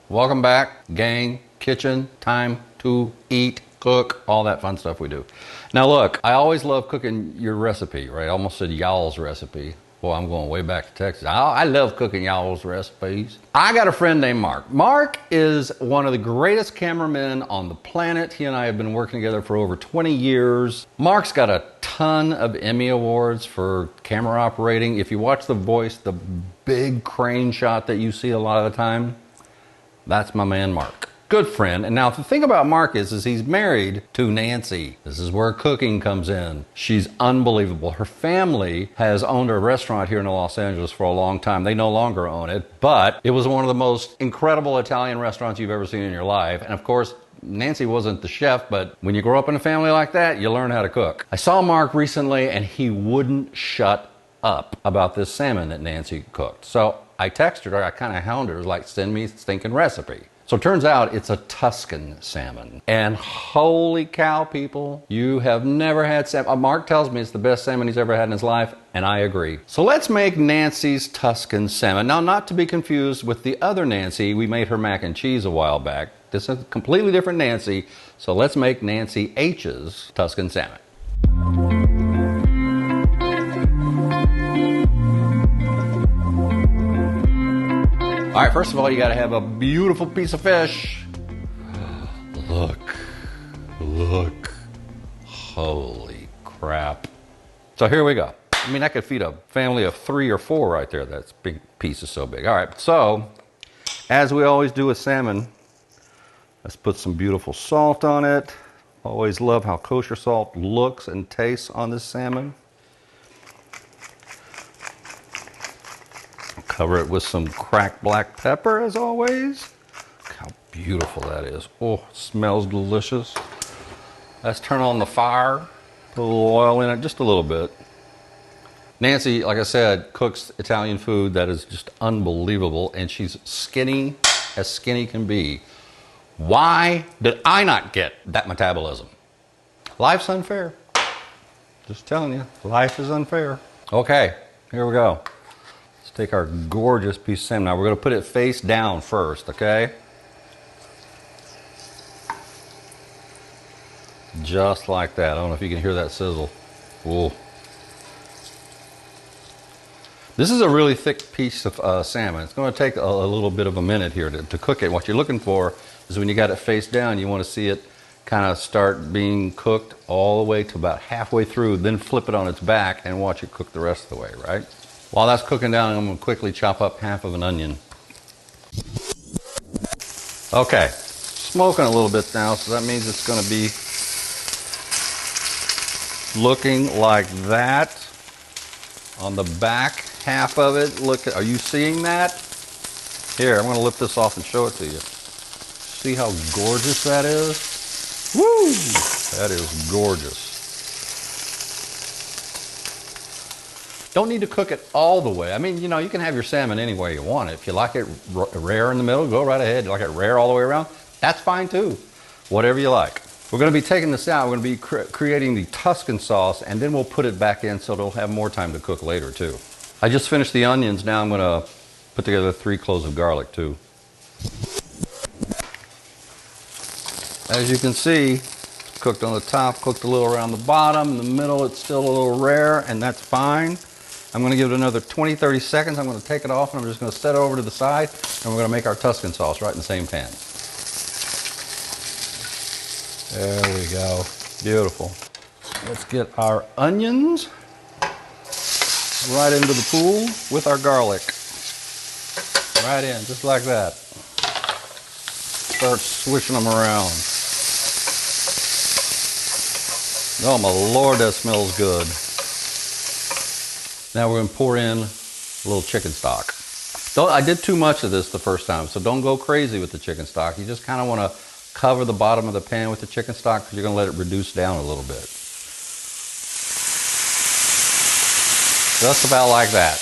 Welcome back, gang. Kitchen, time to eat, cook, all that fun stuff we do. Now look, I always love cooking your recipe, right? I almost said y'all's recipe. Boy, I'm going way back to Texas. I love cooking y'all's recipes. I got a friend named Mark. Mark is one of the greatest cameramen on the planet. He and I have been working together for over 20 years. Mark's got a ton of Emmy Awards for camera operating. If you watch The Voice, the big crane shot that you see a lot of the time, that's my man Mark. Good friend. And now the thing about Mark is he's married to Nancy. This is where cooking comes in. She's unbelievable. Her family has owned a restaurant here in Los Angeles for a long time. They no longer own it, but it was one of the most incredible Italian restaurants you've ever seen in your life. And of course, Nancy wasn't the chef, but when you grow up in a family like that, you learn how to cook. I saw Mark recently and he wouldn't shut up about this salmon that Nancy cooked. So I texted her, I kind of hounded her, like, send me a stinking recipe. So it turns out it's a Tuscan salmon. And holy cow, people, you have never had salmon. Mark tells me it's the best salmon he's ever had in his life, and I agree. So let's make Nancy's Tuscan salmon. Now, not to be confused with the other Nancy, we made her mac and cheese a while back. This is a completely different Nancy, so let's make Nancy H's Tuscan salmon. All right, first of all, you gotta have a beautiful piece of fish. Look, holy crap. So here we go. I mean, I could feed a family of 3 or 4 right there. That big piece is so big. All right, so as we always do with salmon, let's put some beautiful salt on it. Always love how kosher salt looks and tastes on this salmon. Cover it with some cracked black pepper, as always. Look how beautiful that is. Oh, it smells delicious. Let's turn on the fire. Put a little oil in it, just a little bit. Nancy, like I said, cooks Italian food that is just unbelievable, and she's skinny as skinny can be. Why did I not get that metabolism? Life's unfair. Just telling you, life is unfair. Okay, here we go. Take our gorgeous piece of salmon. Now we're going to put it face down first, okay? Just like that. I don't know if you can hear that sizzle. Whoa. This is a really thick piece of salmon. It's going to take a little bit of a minute here to cook it. What you're looking for is when you got it face down, you want to see it kind of start being cooked all the way to about halfway through, then flip it on its back and watch it cook the rest of the way, right? While that's cooking down, I'm going to quickly chop up half of an onion. Okay, smoking a little bit now, so that means it's going to be looking like that on the back half of it. Look, are you seeing that? Here, I'm going to lift this off and show it to you. See how gorgeous that is? Woo! That is gorgeous. Don't need to cook it all the way. I mean, you know, you can have your salmon any way you want it. If you like it rare in the middle, go right ahead. You like it rare all the way around, that's fine too. Whatever you like. We're going to be taking this out. We're going to be creating the Tuscan sauce, and then we'll put it back in so it'll have more time to cook later too. I just finished the onions. Now I'm going to put together 3 cloves of garlic too. As you can see, cooked on the top, cooked a little around the bottom. In the middle, it's still a little rare, and that's fine. I'm going to give it another 20-30 seconds. I'm going to take it off, and I'm just going to set it over to the side, and we're going to make our Tuscan sauce right in the same pan. There we go. Beautiful. Let's get our onions right into the pool with our garlic. Right in, just like that. Start swishing them around. Oh my Lord, that smells good. Now we're going to pour in a little chicken stock. I did too much of this the first time, so don't go crazy with the chicken stock. You just kind of want to cover the bottom of the pan with the chicken stock because you're going to let it reduce down a little bit. Just about like that.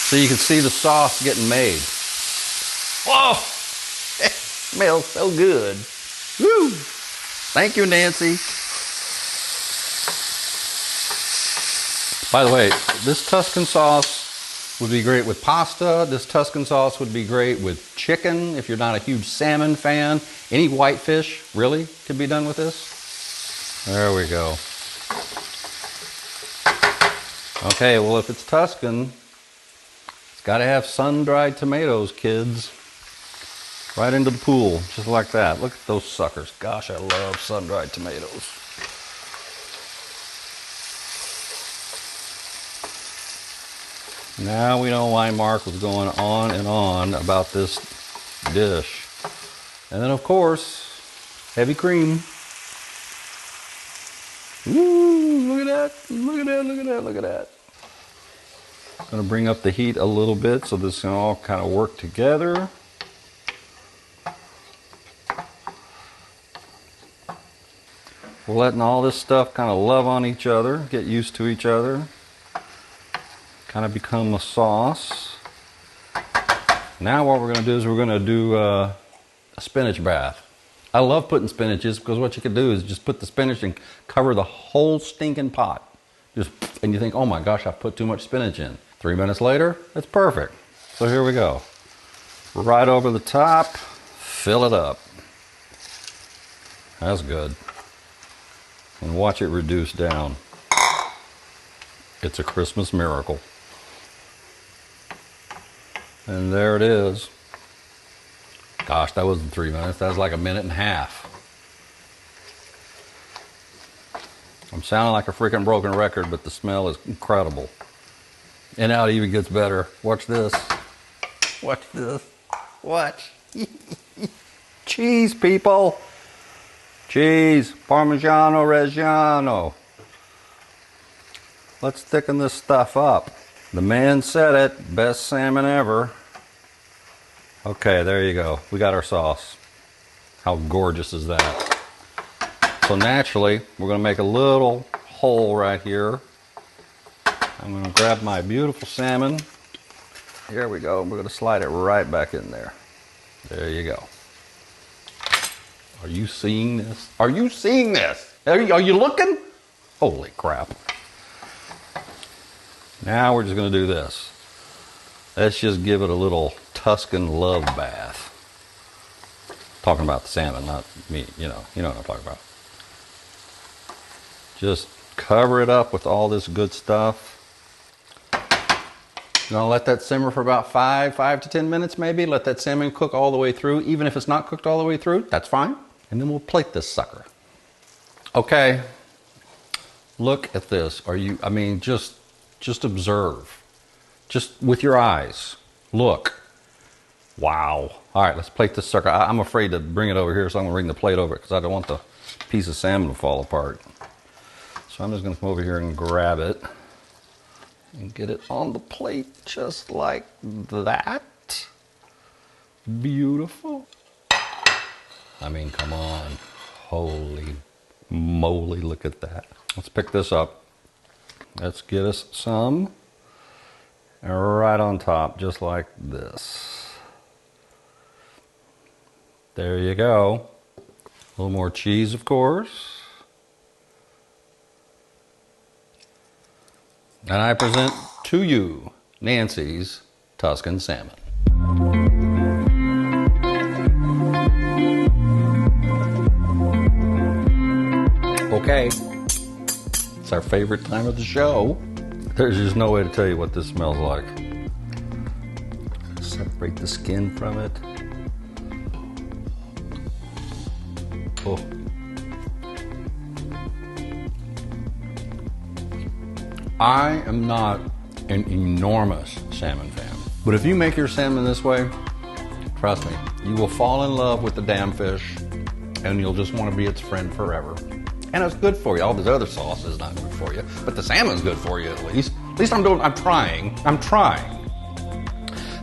So you can see the sauce getting made. Whoa! It smells so good. Woo! Thank you, Nancy. By the way, this Tuscan sauce would be great with pasta. This Tuscan sauce would be great with chicken if you're not a huge salmon fan. Any whitefish, really, could be done with this. There we go. Okay, well, if it's Tuscan, it's got to have sun-dried tomatoes, kids. Right into the pool, just like that. Look at those suckers. Gosh, I love sun-dried tomatoes. Now we know why Mark was going on and on about this dish. And then, of course, heavy cream. Ooh, look at that, look at that, look at that, look at that. I'm gonna bring up the heat a little bit so this can all kind of work together. We're letting all this stuff kind of love on each other, get used to each other. Kind of become a sauce. Now what we're gonna do is we're gonna do a spinach bath. I love putting spinaches because what you can do is just put the spinach and cover the whole stinking pot. And you think, oh my gosh, I've put too much spinach in. 3 minutes later, it's perfect. So here we go. Right over the top, fill it up. That's good. And watch it reduce down. It's a Christmas miracle. And there it is. Gosh, that wasn't 3 minutes. That was like a minute and a half. I'm sounding like a freaking broken record, but the smell is incredible. And now it even gets better. Watch this. Watch this. Watch. Cheese, people. Cheese. Parmigiano Reggiano. Let's thicken this stuff up. The man said it. Best salmon ever. Okay, there you go. We got our sauce. How gorgeous is that? So naturally, we're going to make a little hole right here. I'm going to grab my beautiful salmon. Here we go. We're going to slide it right back in there. There you go. Are you seeing this? Are you seeing this? Are you looking? Holy crap. Now we're just going to do this. Let's just give it a little Tuscan love bath. Talking about the salmon, not me. You know what I'm talking about. Just cover it up with all this good stuff. You're gonna let that simmer for about 5 to 10 minutes maybe. Let that salmon cook all the way through. Even if it's not cooked all the way through, that's fine. And then we'll plate this sucker. Okay, look at this. Just observe. Just with your eyes. Look. Wow. All right, let's plate this sucker. I'm afraid to bring it over here, so I'm gonna bring the plate over because I don't want the piece of salmon to fall apart. So I'm just gonna come over here and grab it and get it on the plate just like that. Beautiful. I mean, come on. Holy moly, look at that. Let's pick this up. Let's get us some. And right on top, just like this. There you go. A little more cheese, of course. And I present to you Nancy's Tuscan Salmon. Okay, it's our favorite time of the show. There's just no way to tell you what this smells like. Separate the skin from it. Oh. I am not an enormous salmon fan, but if you make your salmon this way, trust me, you will fall in love with the damn fish and you'll just want to be its friend forever. And it's good for you. All this other sauce is not good for you, but the salmon's good for you at least. At least I'm trying.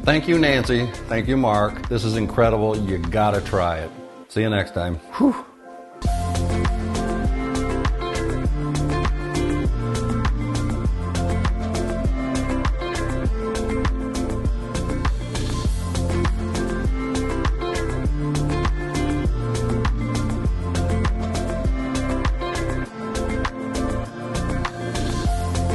Thank you, Nancy. Thank you, Mark. This is incredible. You gotta try it. See you next time. Whew.